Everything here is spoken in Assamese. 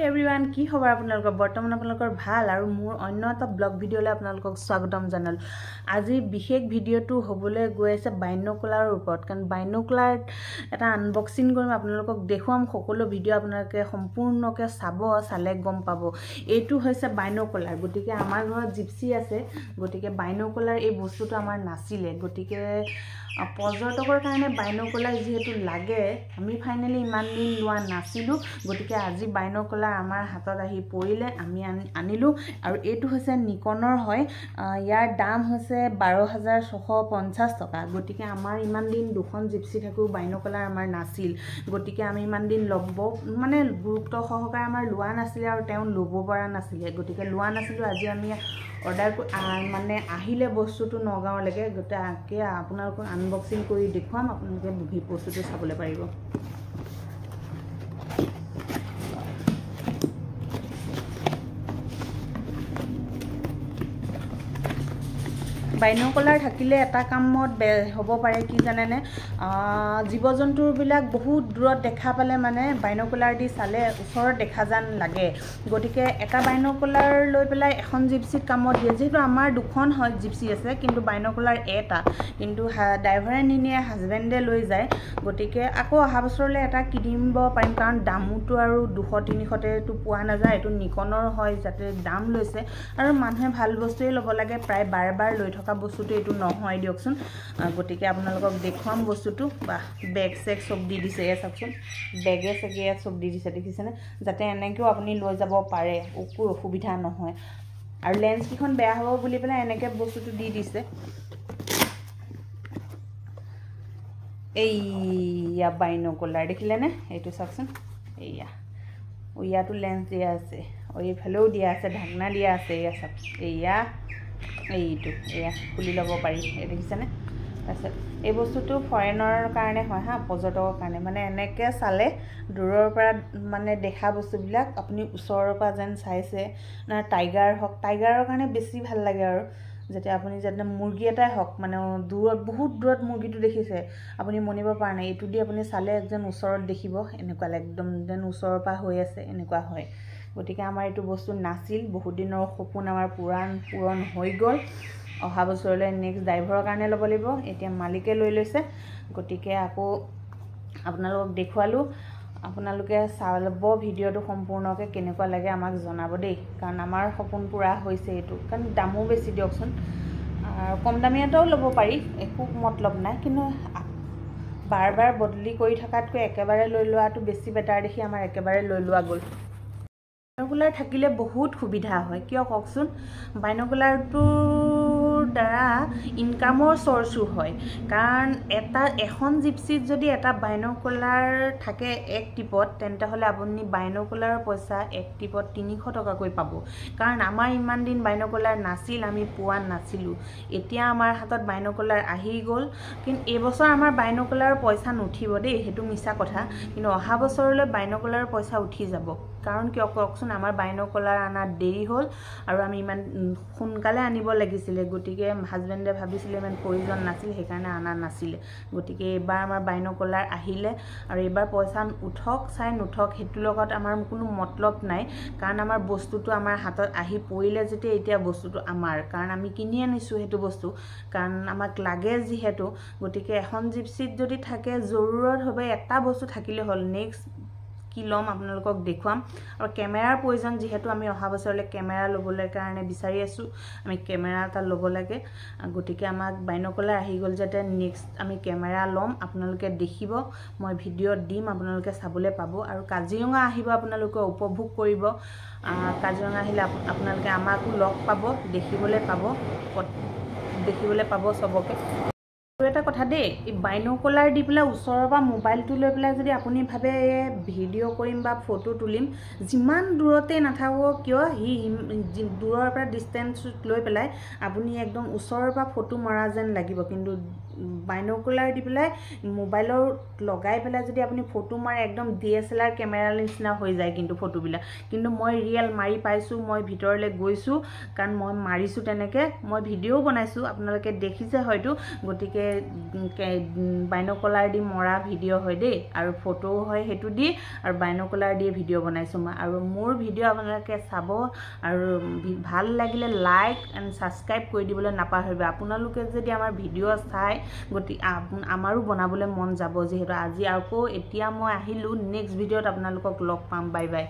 এভৰিৱান কি খবৰ আপোনালোকৰ বৰ্তমান আপোনালোকৰ ভাল আৰু মোৰ অন্য এটা ব্লগ ভিডিঅ'লৈ আপোনালোকক স্বাগতম জনালোঁ। আজি বিশেষ ভিডিঅ'টো হ'বলৈ গৈ আছে বাইন'কুলাৰৰ ওপৰত, কাৰণ বাইন'কুলাৰ এটা আনবক্সিং কৰিম, আপোনালোকক দেখুৱাম। সকলো ভিডিঅ' আপোনালোকে সম্পূৰ্ণকৈ চালে গম পাব। এইটো হৈছে বাইন'কুলাৰ। গতিকে আমাৰ ঘৰত জিপচি আছে, গতিকে বাইন'কুলাৰ এই বস্তুটো আমাৰ নাছিলে। গতিকে পৰ্যটকৰ কাৰণে বাইন'কুলাৰ যিহেতু লাগে, আমি ফাইনেলি ইমান দিন লোৱা নাছিলোঁ। গতিকে আজি বাইন'কুলাৰ আমাৰ হাতত আহি পৰিলে, আমি আনিলোঁ। আৰু এইটো হৈছে নিকনৰ হয়, ইয়াৰ দাম হৈছে 12,650 টকা। গতিকে আমাৰ ইমান দিন দুখন জিপচি থাকোঁ বাইন'কুলাৰ আমাৰ নাছিল। গতিকে আমি ইমান দিন ল'ব গুৰুত্ব সহকাৰে আমাৰ লোৱা নাছিলে আৰু তেওঁ ল'ব পৰা নাছিলে। গতিকে লোৱা নাছিলোঁ। আজি আমি অৰ্ডাৰ আহিলে বস্তুটো নগাঁৱলৈকে, গতিকে আপোনালোকক আনবক্সিং কৰি দেখুৱাম, আপোনালোকে বস্তুটো চাবলৈ পাৰিব। বাইন'কুলাৰ থাকিলে এটা কামত হ'ব পাৰে, কি জানেনে, জীৱ জন্তুবিলাক বহুত দূৰত দেখা পালে বাইন'কুলাৰ দি চালে ওচৰত দেখা যেন লাগে। গতিকে এটা বাইন'কুলাৰ লৈ পেলাই এখন জিপচিত কামত দিয়ে। যিহেতু আমাৰ দুখন হয় জিপচি আছে, কিন্তু বাইন'কুলাৰ এটা, কিন্তু ড্ৰাইভাৰে নিনিয়ে, হাজবেণ্ডে লৈ যায়। গতিকে আকৌ অহা বছৰলৈ এটা কিনিব পাৰিম, কাৰণ দামোতো আৰু 200-300টো পোৱা নাযায়। এইটো নিকনৰ হয়, যাতে দাম লৈছে, আৰু মানুহে ভাল বস্তুৱেই ল'ব লাগে, প্ৰায় বাৰ লৈ থকা বস্তুটো এইটো নহয় দিয়কচোন। গতিকে আপোনালোকক দেখুৱাম বস্তুটো। বা বেগ চেগ চব দি দিছে, এয়া চাওকচোন, বেগে চেগে চব দি দিছে, দেখিছেনে, যাতে এনেকৈও আপুনি লৈ যাব পাৰে, একো অসুবিধা নহয়। আৰু লেন্সকেইখন বেয়া হ'ব বুলি পেলাই এনেকৈ বস্তুটো দি দিছে। এইয়া বাইন'কুলাৰ দেখিলেনে, এইটো চাওকচোন, ইয়াতো লেন্স দিয়া আছে, এইফালেও দিয়া আছে, ঢাকনা দিয়া আছে, এয়া চাওক, এয়া খুলি ল'ব পাৰি, দেখিছেনে। তাৰপিছত এই বস্তুটো ফৰেনৰ কাৰণে হয় হা, পৰ্যটকৰ কাৰণে, এনেকৈ চালে দূৰৰ পৰা দেখা বস্তুবিলাক আপুনি ওচৰৰ পৰা যেন চাইছে। টাইগাৰ হওক, টাইগাৰৰ কাৰণে বেছি ভাল লাগে আৰু, যাতে আপুনি যাতে মুৰ্গী এটাই হওক, দূৰত, বহুত দূৰত মুৰ্গীটো দেখিছে, আপুনি মনিব পৰা নাই, এইটো দি আপুনি চালে যেন ওচৰত দেখিব, এনেকুৱা একদম যেন ওচৰৰ পৰা হৈ আছে, এনেকুৱা হয়। গতিকে আমাৰ এইটো বস্তু নাছিল, বহুত দিনৰ সপোন আমাৰ পূৰণ হৈ গ'ল। অহা বছৰলৈ নেক্সট ড্ৰাইভাৰৰ কাৰণে ল'ব লাগিব, এতিয়া মালিকে লৈ লৈছে। গতিকে আকৌ আপোনালোকক দেখুৱালোঁ, আপোনালোকে চাব ভিডিঅ'টো সম্পূৰ্ণকৈ, কেনেকুৱা লাগে আমাক জনাব দেই, কাৰণ আমাৰ সপোন পূৰা হৈছে এইটো। কাৰণ দামো বেছি দিয়কচোন, কম দামী এটাও ল'ব পাৰি, একো মতলব নাই, কিন্তু বাৰ বদলি কৰি থকাতকৈ একেবাৰে লৈ লোৱাটো বেছি বেটাৰ দেখি আমাৰ একেবাৰে লৈ লোৱা গ'ল। বাইন'কুলাৰ থাকিলে বহুত সুবিধা হয়, কিয় কওকচোন। বাইন'কুলাৰটোৰ দ্বাৰা ইনকামৰ চ'ৰ্চো হয়, কাৰণ এখন জিপচিত যদি এটা বাইন'কুলাৰ থাকে এক টিপত, তেন্তে হ'লে আপুনি বাইন'কুলাৰৰ পইচা এক টিপত 300 টকাকৈ পাব। কাৰণ আমাৰ ইমান দিন বাইন'কুলাৰ নাছিল, আমি পোৱা নাছিলোঁ। এতিয়া আমাৰ হাতত বাইন'কুলাৰ আহি গ'ল, কিন্তু এইবছৰ আমাৰ বাইন'কুলাৰৰ পইচা নুঠিব দেই, সেইটো মিছা কথা। কিন্তু অহা বছৰলৈ বাইন'কুলাৰৰ পইচা উঠি যাব। কাৰণ কিয় কওকচোন, আমাৰ বাইন'কুলাৰ অনাত দেৰি হ'ল, আৰু আমি ইমান সোনকালে আনিব লাগিছিলে। গতিকে হাজবেণ্ডে ভাবিছিলে ইমান প্ৰয়োজন নাছিল, সেইকাৰণে অনা নাছিলে। গতিকে এইবাৰ আমাৰ বাইন'কুলাৰ আহিলে, আৰু এইবাৰ পইচা উঠক চাই নুঠক সেইটোৰ লগত আমাৰ কোনো মতলব নাই, কাৰণ আমাৰ বস্তুটো আমাৰ হাতত আহি পৰিলে যেতিয়া, এতিয়া বস্তুটো আমাৰ, কাৰণ আমি কিনি আনিছোঁ সেইটো বস্তু, কাৰণ আমাক লাগে যিহেতু। গতিকে এখন জিপচিত যদি থাকে, জৰুৰত হবে এটা বস্তু থাকিলে হ'ল। নেক্সট কি ল'ম আপোনালোকক দেখুৱাম। আৰু কেমেৰাৰ প্ৰয়োজন, যিহেতু আমি অহা বছৰলৈ কেমেৰা ল'বলৈ কাৰণে বিচাৰি আছোঁ, আমি কেমেৰা এটা ল'ব লাগে। গতিকে আমাক বাইন'কুলাৰ আহি গ'ল, যাতে নেক্সট আমি কেমেৰা ল'ম, আপোনালোকে দেখিব, মই ভিডিঅ'ত দিম, আপোনালোকে চাবলৈ পাব। আৰু কাজিৰঙা আহিব, আপোনালোকে উপভোগ কৰিব। কাজিৰঙা আহিলে আপোনালোকে আমাকো লগ পাব, দেখিবলৈ পাব চবকে। আৰু এটা কথা দেই, এই বাইন'কুলাৰ দি পেলাই ওচৰৰ পৰা মোবাইলটো লৈ পেলাই যদি আপুনি ভাবে ভিডিঅ' কৰিম বা ফটো তুলিম, যিমান দূৰতে নাথাকক কিয়, দূৰৰ পৰা ডিষ্টেঞ্চ লৈ পেলাই আপুনি একদম ওচৰৰ পৰা ফটো মৰা যেন লাগিব, কিন্তু বাইনকুলাৰ দি পেলাই মোবাইলৰ লগাই পেলাই যদি আপুনি ফটো মাৰে একদম DSLR কেমেৰাৰ নিচিনা হৈ যায় কিন্তু ফটোবিলাক কিন্তু মই ৰিয়েল মাৰি পাইছোঁ মই ভিতৰলৈ গৈছোঁ কাৰণ মই মাৰিছোঁ তেনেকৈ মই ভিডিঅ'ও বনাইছোঁ আপোনালোকে দেখিছে হয়তো গতিকে বাইনকুলাৰ দি মৰা ভিডিঅ' হয় দেই আৰু ফটোও হয় সেইটো দি আৰু বাইনকুলাৰ দি ভিডিঅ' বনাইছোঁ মই আৰু মোৰ ভিডিঅ' আপোনালোকে চাব আৰু ভাল লাগিলে লাইক এণ্ড ছাবস্ক্ৰাইব কৰি দিবলৈ নাপাহৰিব আপোনালোকে যদি আমাৰ ভিডিঅ' চাই গতিকে আমাৰো বনাবলৈ মন যাব যিহেতু আজি আকৌ এতিয়া মই আহিলোঁ নেক্সট ভিডিঅ'ত আপোনালোকক লগ পাম বাই বাই